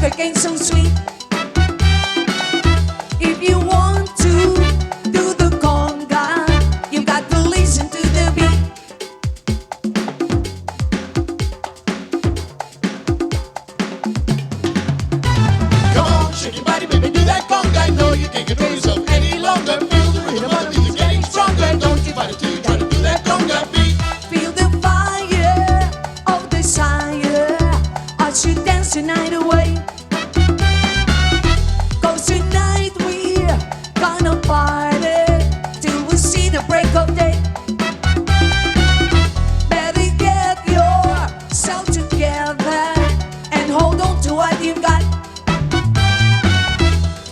sugar cane so sweet. If you want to do the conga, you got to listen to the beat. Come on, shake your body, baby, do that conga. No, you can't control yourself any longer. Feel the rhythm of the music getting stronger. Don't you fight it till you try to do that conga beat. Feel the fire of desire as you dance the night away. 'Cause tonight we're gonna party till we see the break of day. Better get yourself together and hold on to what you've got.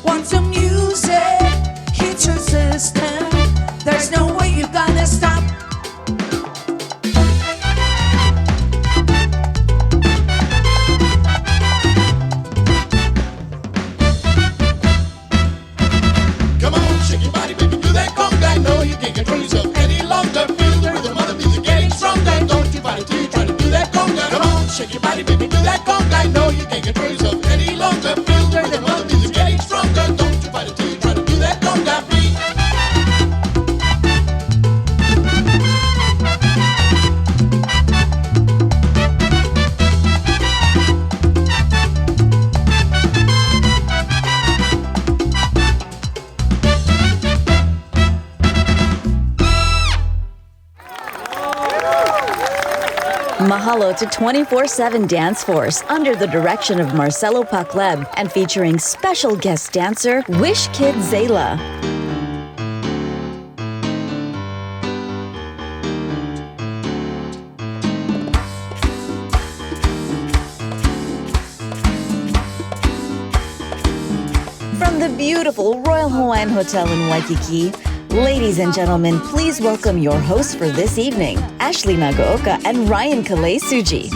Once the music hits your system, there's no way you're gonna stop. Come on, shake your body, baby, do that conga. No, you can't control yourself any longer. Feel the rhythm of the music getting stronger. Don't you fight it till you try to do that conga. Come on, shake your body, baby, do that conga. No, you can't control yourself any longer. Feel the rhythm of the music getting stronger. Don't you fight it till you try to do that conga beat. Mahalo to 24/7 Dance Force under the direction of Marcelo Pacleb and featuring special guest dancer Wish Kid Zayla. From the beautiful Royal Hawaiian Hotel in Waikiki, ladies and gentlemen, please welcome your hosts for this evening, Ashley Nagaoka and Ryan Kalei-Suji.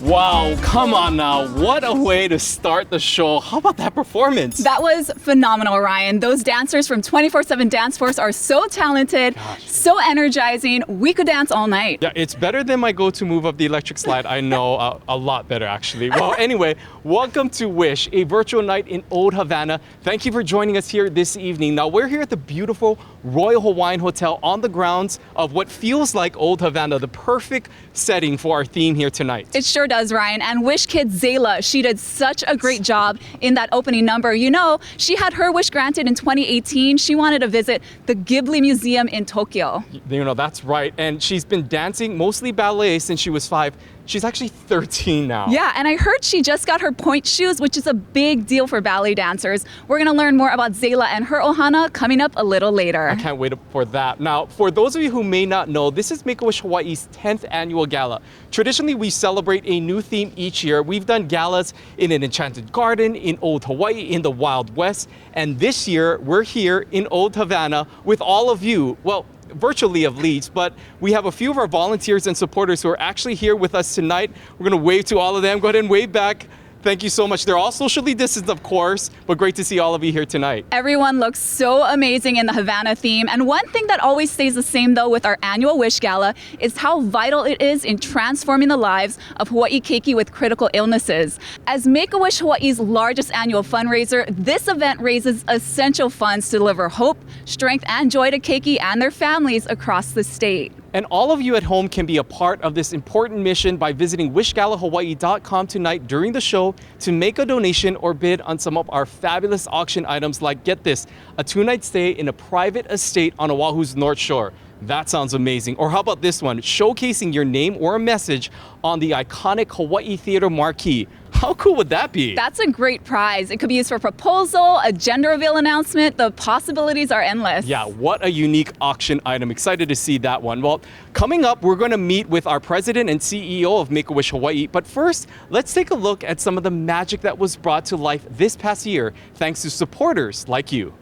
Wow, come on now. What a way to start the show. How about that performance? That was phenomenal, Ryan. Those dancers from 24/7 Dance Force are so talented, so energizing. We could dance all night. Yeah, it's better than my go-to move of the electric slide. I know, a lot better actually. Well, anyway, welcome to Wish, a virtual night in Old Havana. Thank you for joining us here this evening. Now, we're here at the beautiful Royal Hawaiian Hotel on the grounds of what feels like Old Havana, the perfect setting for our theme here tonight. It sure does, Ryan. And Wish Kid Zayla, she did such a great job in that opening number. You know, she had her wish granted in 2018. She wanted to visit the Ghibli Museum in Tokyo. You know, that's right. And she's been dancing, mostly ballet, since she was 5. She's actually 13 now. Yeah, and I heard she just got her point shoes, which is a big deal for ballet dancers. We're going to learn more about Zayla and her ohana coming up a little later. I can't wait for that. Now, for those of you who may not know, this is Make-A-Wish Hawaii's 10th annual gala. Traditionally, we celebrate a new theme each year. We've done galas in an enchanted garden, in Old Hawaii, in the Wild West. And this year, we're here in Old Havana with all of you. Well, virtually of leads, but we have a few of our volunteers and supporters who are actually here with us tonight. We're going to wave to all of them. Go ahead and wave back. Thank you so much. They're all socially distanced, of course, but great to see all of you here tonight. Everyone looks so amazing in the Havana theme. And one thing that always stays the same, though, with our annual Wish Gala is how vital it is in transforming the lives of Hawaii keiki with critical illnesses. As Make-A-Wish Hawaii's largest annual fundraiser, this event raises essential funds to deliver hope, strength, and joy to keiki and their families across the state. And all of you at home can be a part of this important mission by visiting wishgalahawaii.com tonight during the show to make a donation or bid on some of our fabulous auction items like, get this, a 2-night stay in a private estate on Oahu's North Shore. That sounds amazing. Or how about this one, showcasing your name or a message on the iconic Hawaii Theater marquee. How cool would that be? That's a great prize. It could be used for a proposal, a gender reveal announcement. The possibilities are endless. Yeah, what a unique auction item. Excited to see that one. Well, coming up, we're going to meet with our president and CEO of Make-A-Wish Hawaii. But first, let's take a look at some of the magic that was brought to life this past year thanks to supporters like you.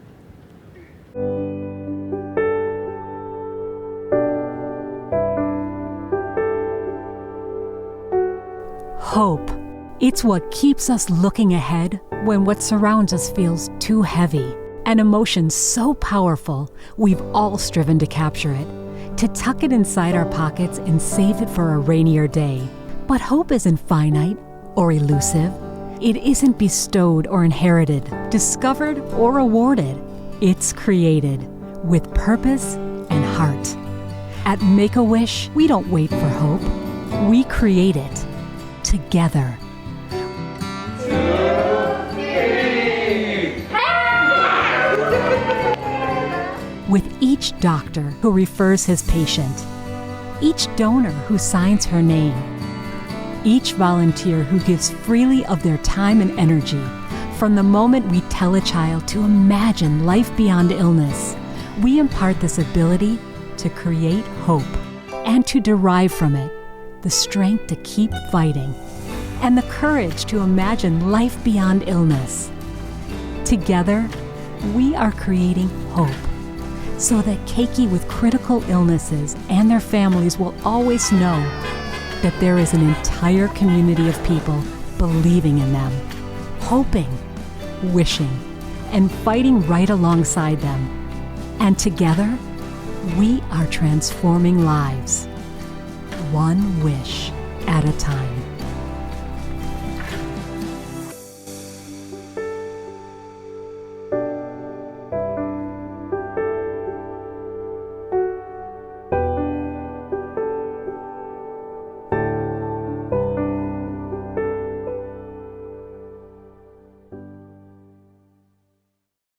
Hope. It's what keeps us looking ahead when what surrounds us feels too heavy. An emotion so powerful, we've all striven to capture it, to tuck it inside our pockets and save it for a rainier day. But hope isn't finite or elusive. It isn't bestowed or inherited, discovered or awarded. It's created with purpose and heart. At Make-A-Wish, we don't wait for hope. We create it together. With each doctor who refers his patient, each donor who signs her name, each volunteer who gives freely of their time and energy, from the moment we tell a child to imagine life beyond illness, we impart this ability to create hope and to derive from it the strength to keep fighting and the courage to imagine life beyond illness. Together, we are creating hope so that keiki with critical illnesses and their families will always know that there is an entire community of people believing in them, hoping, wishing, and fighting right alongside them. And together, we are transforming lives, one wish at a time.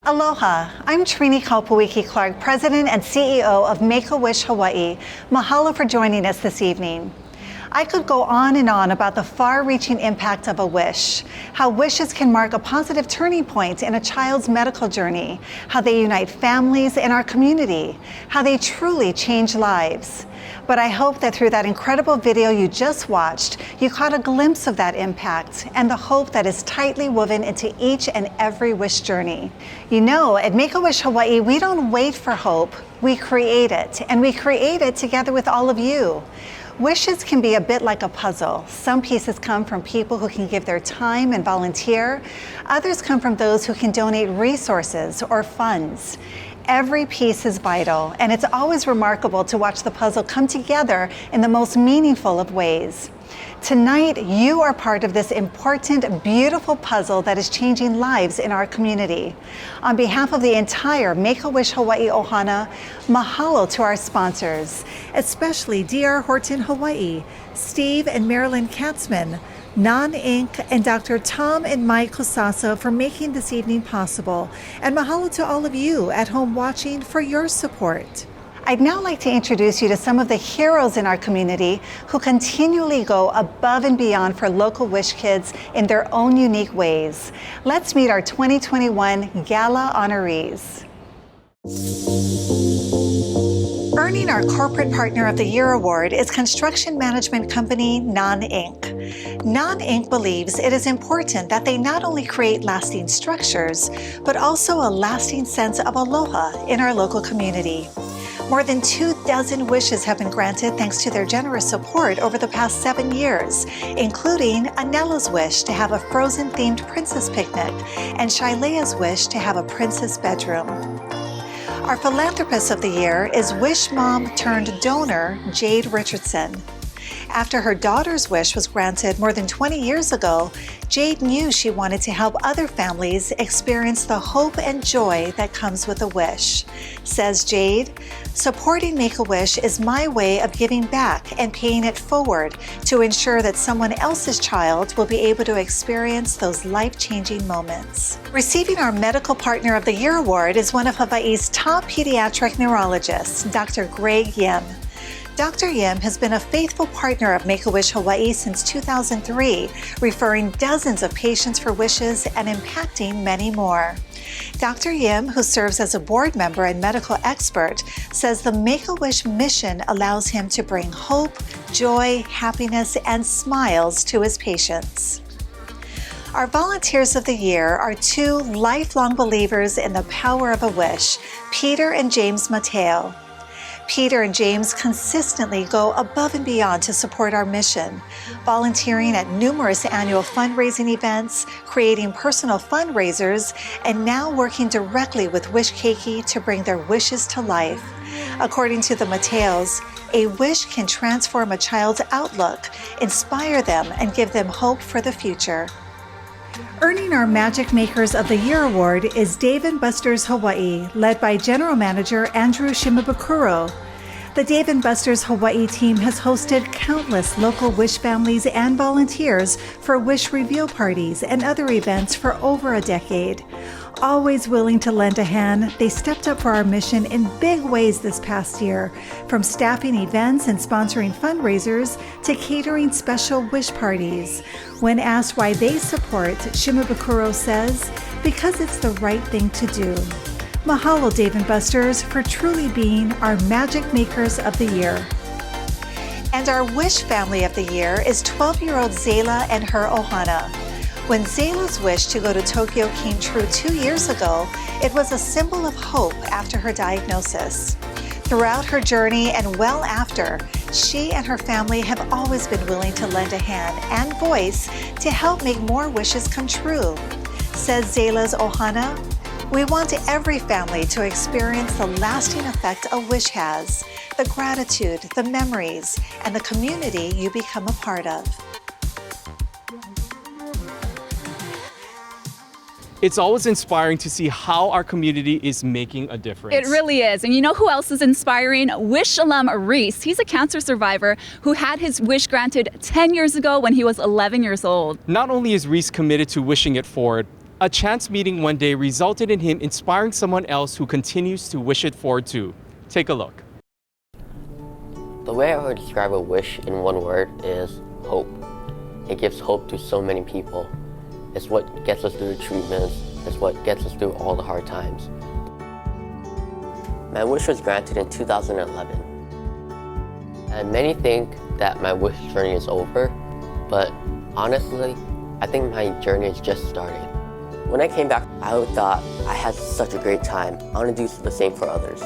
Aloha, I'm Trini Kaupuiki-Clark, President and CEO of Make-A-Wish Hawaii. Mahalo for joining us this evening. I could go on and on about the far-reaching impact of a wish, how wishes can mark a positive turning point in a child's medical journey, how they unite families in our community, how they truly change lives. But I hope that through that incredible video you just watched, you caught a glimpse of that impact and the hope that is tightly woven into each and every wish journey. You know, at Make-A-Wish Hawaii, we don't wait for hope, we create it, and we create it together with all of you. Wishes can be a bit like a puzzle. Some pieces come from people who can give their time and volunteer. Others come from those who can donate resources or funds. Every piece is vital, and it's always remarkable to watch the puzzle come together in the most meaningful of ways. Tonight, you are part of this important, beautiful puzzle that is changing lives in our community. On behalf of the entire Make-A-Wish Hawaii Ohana, mahalo to our sponsors, especially D.R. Horton Hawaii, Steve and Marilyn Katzman, Non Inc., and Dr. Tom and Mike Kusasa for making this evening possible. And mahalo to all of you at home watching for your support. I'd now like to introduce you to some of the heroes in our community who continually go above and beyond for local Wish kids in their own unique ways. Let's meet our 2021 Gala honorees. Earning our Corporate Partner of the Year award is construction management company Non Inc. Non Inc. believes it is important that they not only create lasting structures, but also a lasting sense of aloha in our local community. More than 24 wishes have been granted thanks to their generous support over the past 7 years, including Anella's wish to have a Frozen-themed princess picnic and Shailea's wish to have a princess bedroom. Our philanthropist of the year is Wish Mom turned donor Jade Richardson. After her daughter's wish was granted more than 20 years ago, Jade knew she wanted to help other families experience the hope and joy that comes with a wish. Says Jade, "Supporting Make-A-Wish is my way of giving back and paying it forward to ensure that someone else's child will be able to experience those life-changing moments." Receiving our Medical Partner of the Year award is one of Hawaii's top pediatric neurologists, Dr. Greg Yim. Dr. Yim has been a faithful partner of Make-A-Wish Hawaii since 2003, referring dozens of patients for wishes and impacting many more. Dr. Yim, who serves as a board member and medical expert, says the Make-A-Wish mission allows him to bring hope, joy, happiness, and smiles to his patients. Our volunteers of the year are 2 lifelong believers in the power of a wish, Peter and James Mateo. Peter and James consistently go above and beyond to support our mission, volunteering at numerous annual fundraising events, creating personal fundraisers, and now working directly with Wish Keiki to bring their wishes to life. According to the Mateos, a wish can transform a child's outlook, inspire them, and give them hope for the future. Earning our Magic Makers of the Year award is Dave & Buster's Hawaii, led by General Manager Andrew Shimabukuro. The Dave & Buster's Hawaii team has hosted countless local Wish families and volunteers for Wish reveal parties and other events for over a decade. Always willing to lend a hand, they stepped up for our mission in big ways this past year, from staffing events and sponsoring fundraisers to catering special Wish parties. When asked why they support, Shimabukuro says, because it's the right thing to do. Mahalo, Dave & Buster's, for truly being our Magic Makers of the Year. And our Wish Family of the Year is 12-year-old Zayla and her Ohana. When Zayla's wish to go to Tokyo came true 2 years ago, it was a symbol of hope after her diagnosis. Throughout her journey and well after, she and her family have always been willing to lend a hand and voice to help make more wishes come true. Says Zayla's Ohana, we want every family to experience the lasting effect a wish has, the gratitude, the memories, and the community you become a part of. It's always inspiring to see how our community is making a difference. It really is. And you know who else is inspiring? Wish alum Reese. He's a cancer survivor who had his wish granted 10 years ago when he was 11 years old. Not only is Reese committed to wishing it forward, a chance meeting one day resulted in him inspiring someone else who continues to wish it forward too. Take a look. The way I would describe a wish in one word is hope. It gives hope to so many people. It's what gets us through the treatments. It's what gets us through all the hard times. My wish was granted in 2011. And many think that my wish journey is over, but honestly, I think my journey is just starting. When I came back, I thought I had such a great time. I want to do the same for others.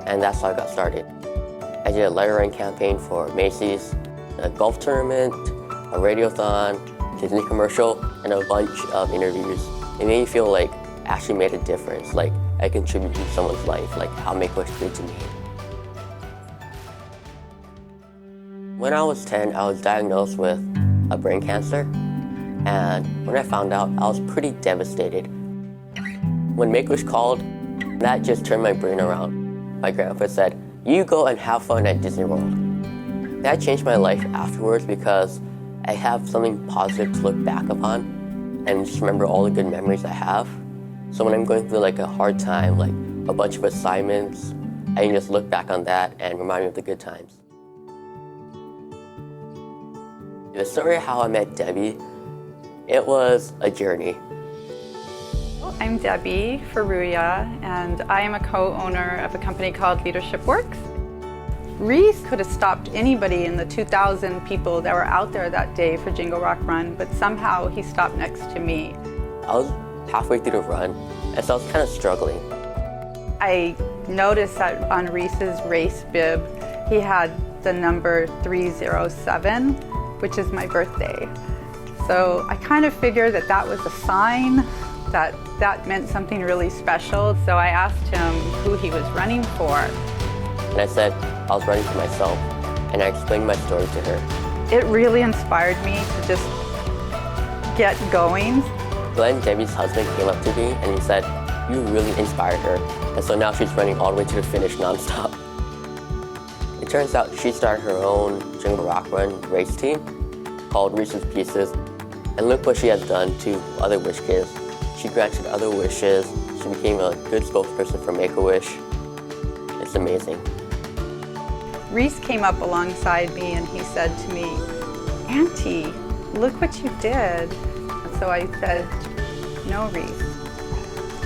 And that's how I got started. I did a letter writing campaign for Macy's, a golf tournament, a radiothon, Disney commercial, and a bunch of interviews. It made me feel like I actually made a difference, like I contributed to someone's life, like how Make-A-Wish did to me. When I was 10, I was diagnosed with a brain cancer, and when I found out, I was pretty devastated. When Make-A-Wish called, that just turned my brain around. My grandpa said, "You go and have fun at Disney World." That changed my life afterwards because I have something positive to look back upon and just remember all the good memories I have. So when I'm going through like a hard time, like a bunch of assignments, I can just look back on that and remind me of the good times. The story of how I met Debbie, it was a journey. I'm Debbie Faruya, and I am a co-owner of a company called Leadership Works. Reese could have stopped anybody in the 2,000 people that were out there that day for Jingle Rock Run, but somehow he stopped next to me. I was halfway through the run, and so I was kind of struggling. I noticed that on Reese's race bib, he had the number 307, which is my birthday. So I kind of figured that that was a sign that that meant something really special. So I asked him who he was running for. And I said I was running for myself, and I explained my story to her. It really inspired me to just get going. Glenn, Debbie's husband, came up to me and he said, "You really inspired her." And so now she's running all the way to the finish nonstop. It turns out she started her own Jingle Rock Run race team called Reese's Pieces. And look what she has done to other Wish kids. She granted other wishes. She became a good spokesperson for Make-A-Wish. It's amazing. Reese came up alongside me and he said to me, "Auntie, look what you did." And so I said, "No, Reese,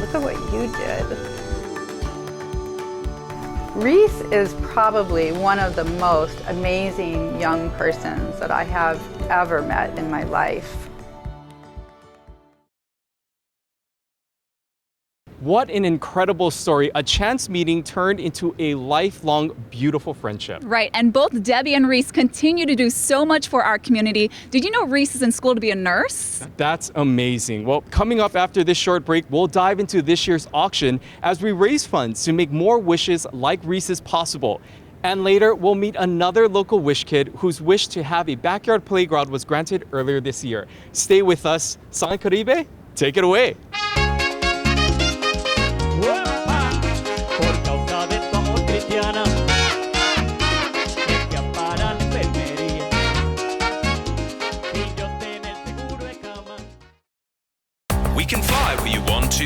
look at what you did." Reese is probably one of the most amazing young persons that I have ever met in my life. What an incredible story. A chance meeting turned into a lifelong, beautiful friendship. Right, and both Debbie and Reese continue to do so much for our community. Did you know Reese is in school to be a nurse? That's amazing. Well, coming up after this short break, we'll dive into this year's auction as we raise funds to make more wishes like Reese's possible. And later, we'll meet another local Wish kid whose wish to have a backyard playground was granted earlier this year. Stay with us. Sang Caribe, take it away. We can fly where you want to,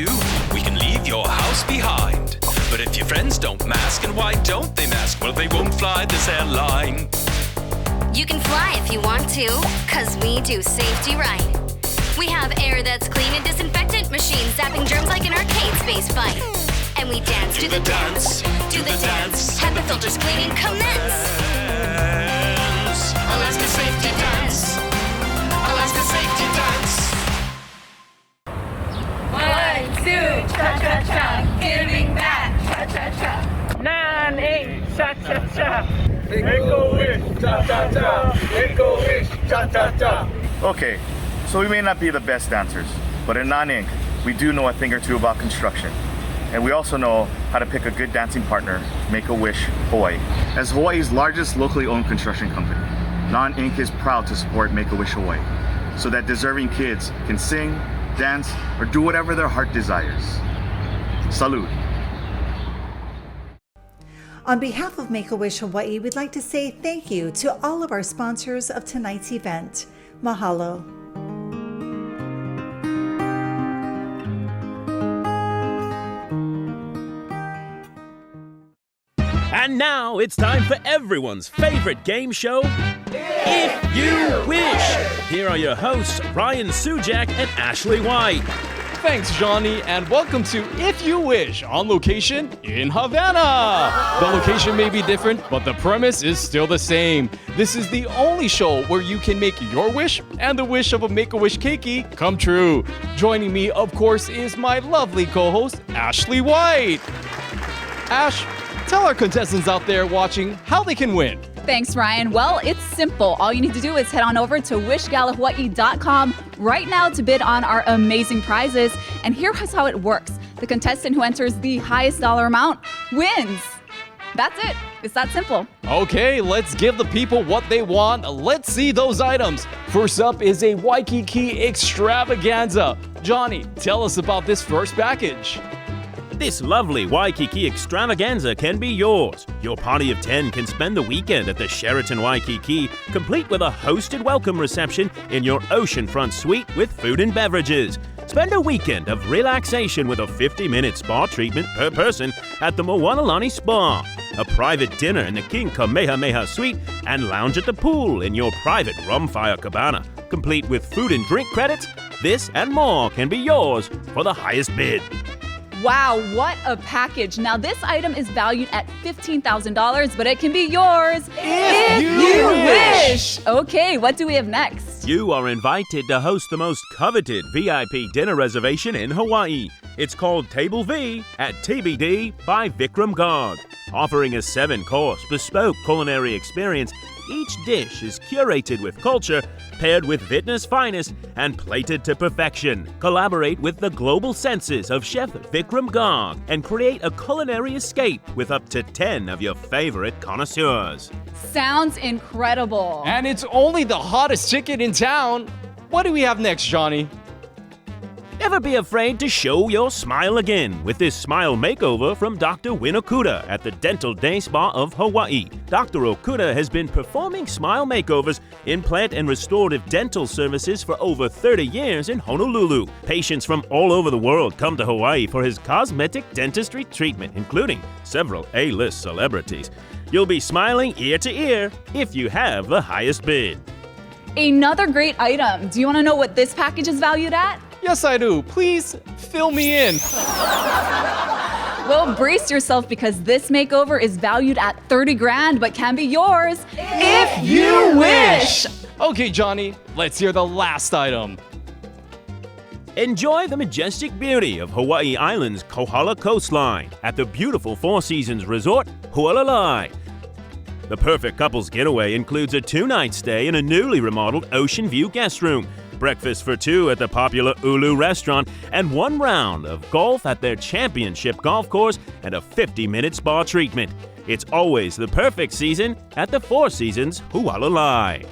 we can leave your house behind. But if your friends don't mask, and why don't they mask? Well, they won't fly this airline. You can fly if you want to, cause we do safety right. We have air that's clean and disinfectant machines zapping germs like an arcade space fight. And we dance to the dance, do the dance, have the filters cleaning commence. Alaska Safety Dance, Alaska Safety Dance. 1, 2, cha-cha-cha, giving back, cha-cha-cha. 9, 8, cha-cha-cha. Make a wish, cha-cha-cha. Make a wish, cha-cha-cha. Okay, so we may not be the best dancers, but in Non-Inc., we do know a thing or two about construction. And we also know how to pick a good dancing partner, Make-A-Wish Hawaii. As Hawaii's largest locally owned construction company, Non-Inc. is proud to support Make-A-Wish Hawaii so that deserving kids can sing, dance, or do whatever their heart desires. Salud. On behalf of Make-A-Wish Hawaii, we'd like to say thank you to all of our sponsors of tonight's event. Mahalo. And now it's time for everyone's favorite game show, If You Wish. Here are your hosts, Ryan Sujak and Ashley White. Thanks, Johnny, and welcome to If You Wish, on location in Havana. The location may be different, but the premise is still the same. This is the only show where you can make your wish and the wish of a Make-A-Wish keiki come true. Joining me, of course, is my lovely co-host, Ashley White. Ash, tell our contestants out there watching how they can win. Thanks, Ryan. Well, it's simple. All you need to do is head on over to wishgalahawaii.com right now to bid on our amazing prizes. And here's how it works. The contestant who enters the highest dollar amount wins. That's it. It's that simple. Okay, let's give the people what they want. Let's see those items. First up is a Waikiki extravaganza. Johnny, tell us about this first package. This lovely Waikiki extravaganza can be yours. Your party of 10 can spend the weekend at the Sheraton Waikiki, complete with a hosted welcome reception in your oceanfront suite with food and beverages. Spend a weekend of relaxation with a 50-minute spa treatment per person at the Moanalani Spa, a private dinner in the King Kamehameha Suite, and lounge at the pool in your private Rumfire Cabana, complete with food and drink credits. This and more can be yours for the highest bid. Wow, what a package. Now, this item is valued at $15,000, but it can be yours if you wish. Okay, what do we have next? You are invited to host the most coveted VIP dinner reservation in Hawaii. It's called Table V at TBD by Vikram Garg. Offering a 7-course bespoke culinary experience, each dish is curated with culture, paired with Vitna's finest, and plated to perfection. Collaborate with the global senses of Chef Vikram Garg and create a culinary escape with up to 10 of your favorite connoisseurs. Sounds incredible. And it's only the hottest chicken in town. What do we have next, Johnny? Never be afraid to show your smile again with this smile makeover from Dr. Win Okuda at the Dental Day Spa of Hawaii. Dr. Okuda has been performing smile makeovers, implant and restorative dental services for over 30 years in Honolulu. Patients from all over the world come to Hawaii for his cosmetic dentistry treatment, including several A-list celebrities. You'll be smiling ear to ear if you have the highest bid. Another great item. Do you want to know what this package is valued at? Yes, I do. Please fill me in. Well, brace yourself because this makeover is valued at $30,000, but can be yours if you wish. Okay, Johnny, let's hear the last item. Enjoy the majestic beauty of Hawaii Island's Kohala coastline at the beautiful Four Seasons Resort, Hualalai. The perfect couple's getaway includes a 2-night stay in a newly remodeled Ocean View guest room, breakfast for 2 at the popular Ulu restaurant, and 1 round of golf at their championship golf course and a 50-minute spa treatment. It's always the perfect season at the Four Seasons Hualalai.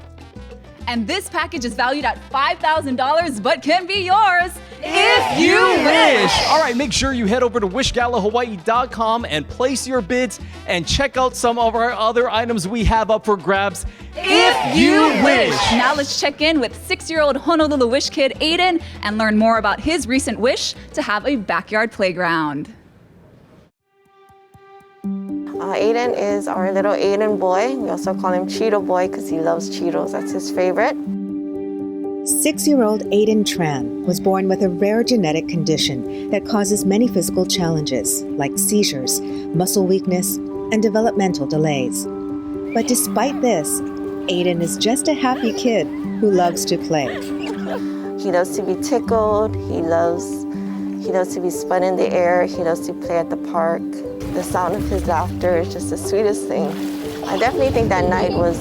And this package is valued at $5,000 but can be yours if you wish. All right, make sure you head over to wishgalahawaii.com and place your bids and check out some of our other items we have up for grabs if you wish. Now let's check in with 6-year-old Honolulu Wish kid Aiden and learn more about his recent wish to have a backyard playground. Aiden is our little Aiden boy. We also call him Cheeto boy because he loves Cheetos. That's his favorite. 6-year-old Aiden Tran was born with a rare genetic condition that causes many physical challenges like seizures, muscle weakness, and developmental delays. But despite this, Aiden is just a happy kid who loves to play. He loves to be tickled. He loves to be spun in the air. He loves to play at the park. The sound of his laughter is just the sweetest thing. I definitely think that night of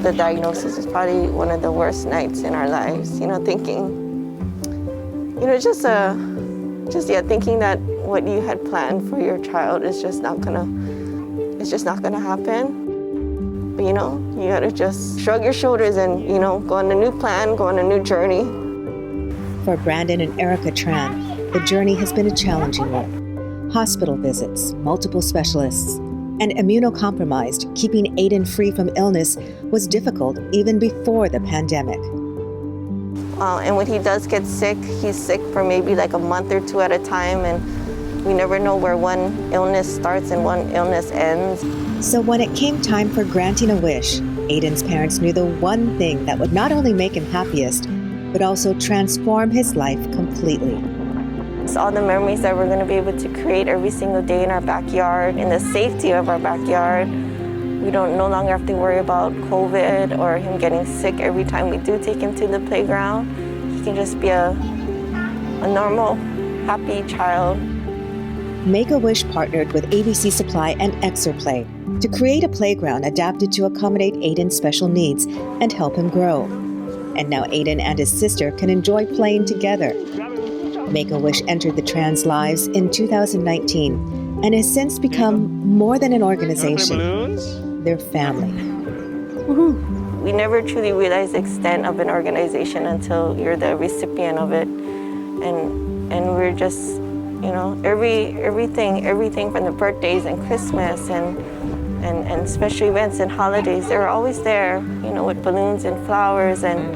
the diagnosis was probably one of the worst nights in our lives. Thinking, thinking that what you had planned for your child is just not gonna happen. But you gotta just shrug your shoulders and go on a new plan, go on a new journey. For Brandon and Erica Tran, the journey has been a challenging one. Hospital visits, multiple specialists, and immunocompromised, keeping Aiden free from illness was difficult even before the pandemic. And when he does get sick, he's sick for maybe like a month or two at a time, and we never know where one illness starts and one illness ends. So when it came time for granting a wish, Aiden's parents knew the one thing that would not only make him happiest, but also transform his life completely. It's all the memories that we're going to be able to create every single day in our backyard, in the safety of our backyard. We don't no longer have to worry about COVID or him getting sick every time we do take him to the playground. He can just be a normal, happy child. Make-A-Wish partnered with ABC Supply and Exerplay to create a playground adapted to accommodate Aiden's special needs and help him grow. And now Aiden and his sister can enjoy playing together. Make-A-Wish entered the Trans' lives in 2019 and has since become more than an organization. Their family. We never truly realize the extent of an organization until you're the recipient of it. And we're just, everything from the birthdays and Christmas and special events and holidays, they're always there, with balloons and flowers and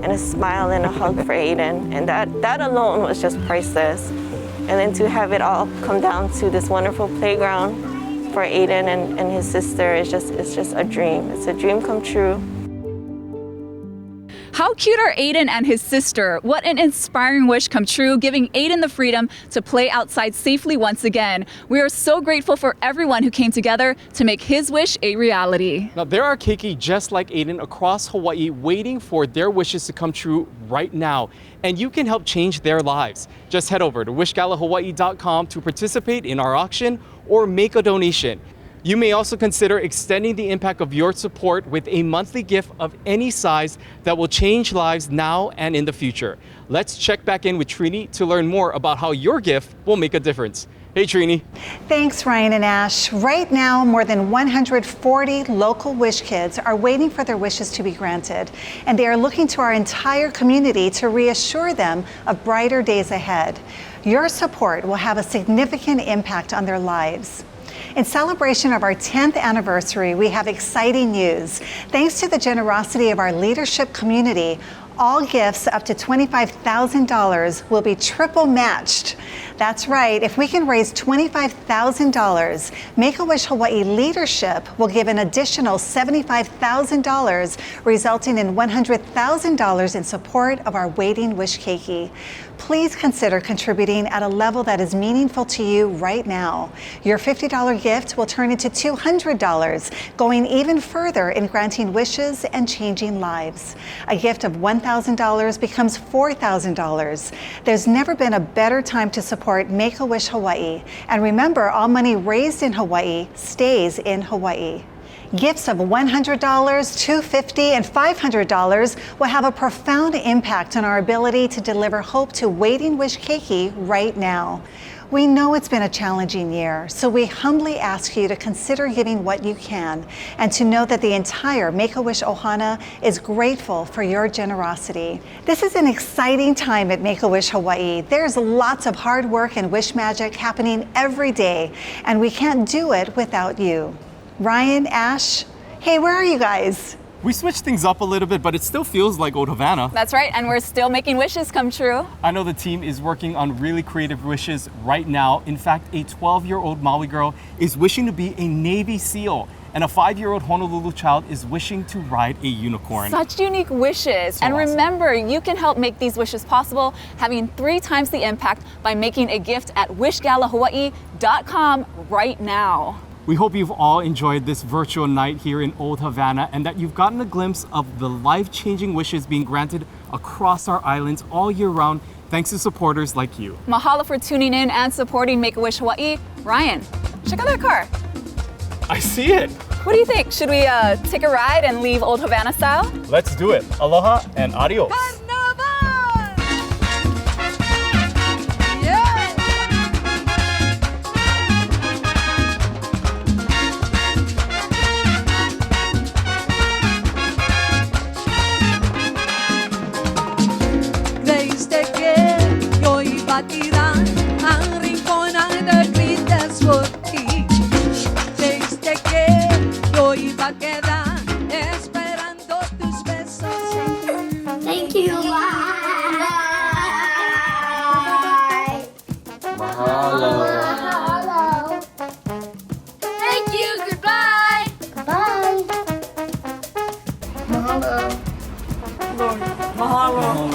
a smile and a hug for Aiden. And that alone was just priceless. And then to have it all come down to this wonderful playground for Aiden and his sister it's just a dream. It's a dream come true. How cute are Aiden and his sister? What an inspiring wish come true, giving Aiden the freedom to play outside safely once again. We are so grateful for everyone who came together to make his wish a reality. Now, there are keiki just like Aiden across Hawaii waiting for their wishes to come true right now. And you can help change their lives. Just head over to wishgalahawaii.com to participate in our auction or make a donation. You may also consider extending the impact of your support with a monthly gift of any size that will change lives now and in the future. Let's check back in with Trini to learn more about how your gift will make a difference. Hey, Trini. Thanks, Ryan and Ash. Right now, more than 140 local Wish kids are waiting for their wishes to be granted, and they are looking to our entire community to reassure them of brighter days ahead. Your support will have a significant impact on their lives. In celebration of our 10th anniversary, we have exciting news. Thanks to the generosity of our leadership community, all gifts up to $25,000 will be triple matched. That's right, if we can raise $25,000, Make-A-Wish Hawaii leadership will give an additional $75,000, resulting in $100,000 in support of our Waiting Wish Keiki. Please consider contributing at a level that is meaningful to you right now. Your $50 gift will turn into $200, going even further in granting wishes and changing lives. A gift of $1,000 becomes $4,000. There's never been a better time to support Make-A-Wish Hawaii. And remember, all money raised in Hawaii stays in Hawaii. Gifts of $100, $250, and $500 will have a profound impact on our ability to deliver hope to Waiting Wish Keiki right now. We know it's been a challenging year, so we humbly ask you to consider giving what you can and to know that the entire Make-A-Wish Ohana is grateful for your generosity. This is an exciting time at Make-A-Wish Hawaii. There's lots of hard work and wish magic happening every day, and we can't do it without you. Ryan, Ash, hey, where are you guys? We switched things up a little bit, but it still feels like Old Havana. That's right, and we're still making wishes come true. I know the team is working on really creative wishes right now. In fact, a 12-year-old Maui girl is wishing to be a Navy SEAL, and a 5-year-old Honolulu child is wishing to ride a unicorn. Such unique wishes. So and awesome. remember, you can help make these wishes possible, having 3 times the impact by making a gift at wishgalahawaii.com right now. We hope you've all enjoyed this virtual night here in Old Havana and that you've gotten a glimpse of the life-changing wishes being granted across our islands all year round thanks to supporters like you. Mahalo for tuning in and supporting Make-A-Wish Hawaii. Ryan, check out that car. I see it. What do you think? Should we take a ride and leave Old Havana style? Let's do it. Aloha and adios. Creíste que yo iba a tirar a rinconar de grites por ti. Creíste que yo iba a quedar esperando tus besos. Thank you. Bye. Mahalo. Thank you. Goodbye. Bye. Mahalo. Mahalo.